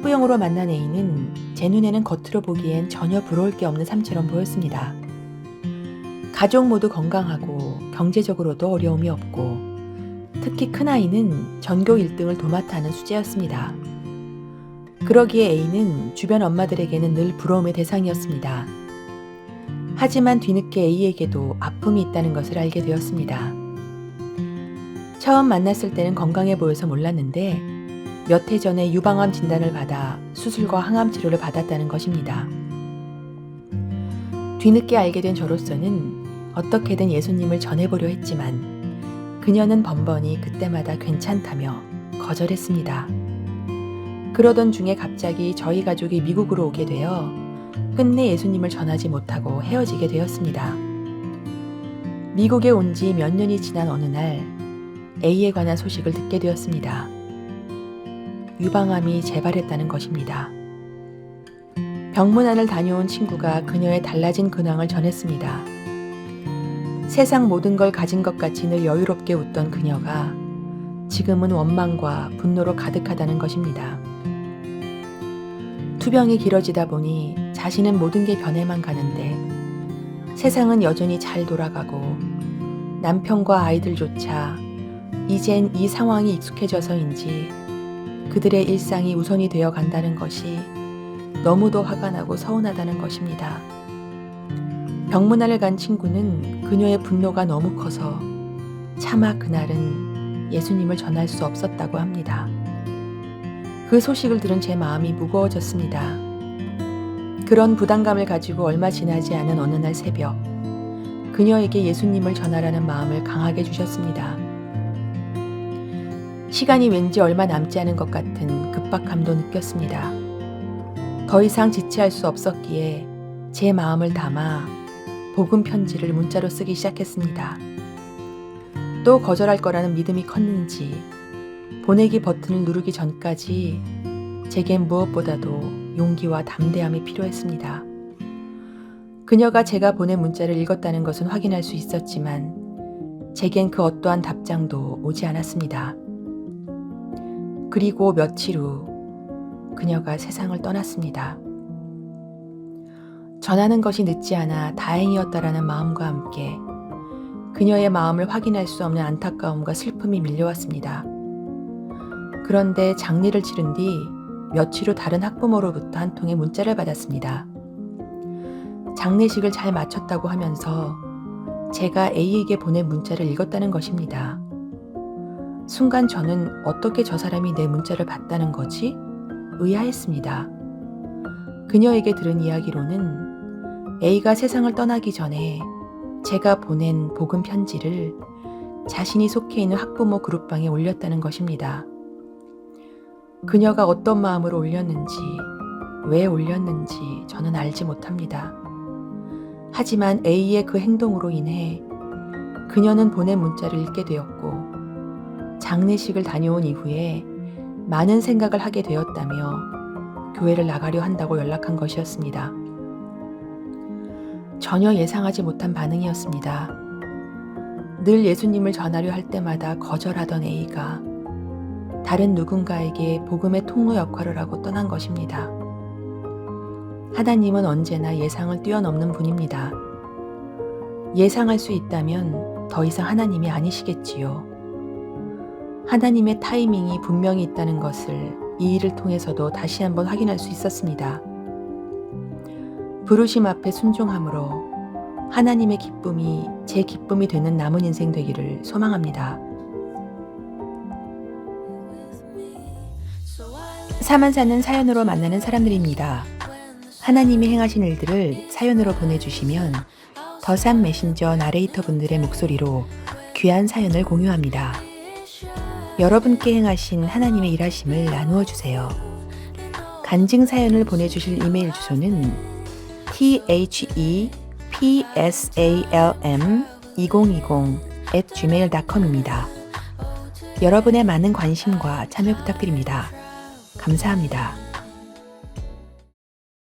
우영으로 만난 A는 제 눈에는 겉으로 보기엔 전혀 부러울 게 없는 삶처럼 보였습니다. 가족 모두 건강하고 경제적으로도 어려움이 없고 특히 큰아이는 전교 1등을 도맡아 하는 수재였습니다. 그러기에 A는 주변 엄마들에게는 늘 부러움의 대상이었습니다. 하지만 뒤늦게 A에게도 아픔이 있다는 것을 알게 되었습니다. 처음 만났을 때는 건강해 보여서 몰랐는데 몇 해 전에 유방암 진단을 받아 수술과 항암 치료를 받았다는 것입니다. 뒤늦게 알게 된 저로서는 어떻게든 예수님을 전해보려 했지만 그녀는 번번이 그때마다 괜찮다며 거절했습니다. 그러던 중에 갑자기 저희 가족이 미국으로 오게 되어 끝내 예수님을 전하지 못하고 헤어지게 되었습니다. 미국에 온 지 몇 년이 지난 어느 날 A에 관한 소식을 듣게 되었습니다. 유방암이 재발했다는 것입니다. 병문안을 다녀온 친구가 그녀의 달라진 근황을 전했습니다. 세상 모든 걸 가진 것 같이 늘 여유롭게 웃던 그녀가 지금은 원망과 분노로 가득하다는 것입니다. 투병이 길어지다 보니 자신은 모든 게 변해만 가는데 세상은 여전히 잘 돌아가고 남편과 아이들조차 이젠 이 상황이 익숙해져서인지 그들의 일상이 우선이 되어 간다는 것이 너무도 화가 나고 서운하다는 것입니다. 병문안을 간 친구는 그녀의 분노가 너무 커서 차마 그날은 예수님을 전할 수 없었다고 합니다. 그 소식을 들은 제 마음이 무거워졌습니다. 그런 부담감을 가지고 얼마 지나지 않은 어느 날 새벽, 그녀에게 예수님을 전하라는 마음을 강하게 주셨습니다. 시간이 왠지 얼마 남지 않은 것 같은 급박함도 느꼈습니다. 더 이상 지체할 수 없었기에 제 마음을 담아 복음 편지를 문자로 쓰기 시작했습니다. 또 거절할 거라는 믿음이 컸는지 보내기 버튼을 누르기 전까지 제겐 무엇보다도 용기와 담대함이 필요했습니다. 그녀가 제가 보낸 문자를 읽었다는 것은 확인할 수 있었지만 제겐 그 어떠한 답장도 오지 않았습니다. 그리고 며칠 후 그녀가 세상을 떠났습니다. 전하는 것이 늦지 않아 다행이었다라는 마음과 함께 그녀의 마음을 확인할 수 없는 안타까움과 슬픔이 밀려왔습니다. 그런데 장례를 치른 뒤 며칠 후 다른 학부모로부터 한 통의 문자를 받았습니다. 장례식을 잘 마쳤다고 하면서 제가 A에게 보낸 문자를 읽었다는 것입니다. 순간 저는 어떻게 저 사람이 내 문자를 봤다는 거지? 의아했습니다. 그녀에게 들은 이야기로는 A가 세상을 떠나기 전에 제가 보낸 복음 편지를 자신이 속해 있는 학부모 그룹방에 올렸다는 것입니다. 그녀가 어떤 마음으로 올렸는지, 왜 올렸는지 저는 알지 못합니다. 하지만 A의 그 행동으로 인해 그녀는 보낸 문자를 읽게 되었고 장례식을 다녀온 이후에 많은 생각을 하게 되었다며 교회를 나가려 한다고 연락한 것이었습니다. 전혀 예상하지 못한 반응이었습니다. 늘 예수님을 전하려 할 때마다 거절하던 A가 다른 누군가에게 복음의 통로 역할을 하고 떠난 것입니다. 하나님은 언제나 예상을 뛰어넘는 분입니다. 예상할 수 있다면 더 이상 하나님이 아니시겠지요. 하나님의 타이밍이 분명히 있다는 것을 이 일을 통해서도 다시 한번 확인할 수 있었습니다. 부르심 앞에 순종함으로 하나님의 기쁨이 제 기쁨이 되는 남은 인생 되기를 소망합니다. 사만사는 사연으로 만나는 사람들입니다. 하나님이 행하신 일들을 사연으로 보내주시면 더삼 메신저 나레이터 분들의 목소리로 귀한 사연을 공유합니다. 여러분께 행하신 하나님의 일하심을 나누어 주세요. 간증 사연을 보내주실 이메일 주소는 thepsalm2020@gmail.com입니다. 여러분의 많은 관심과 참여 부탁드립니다. 감사합니다.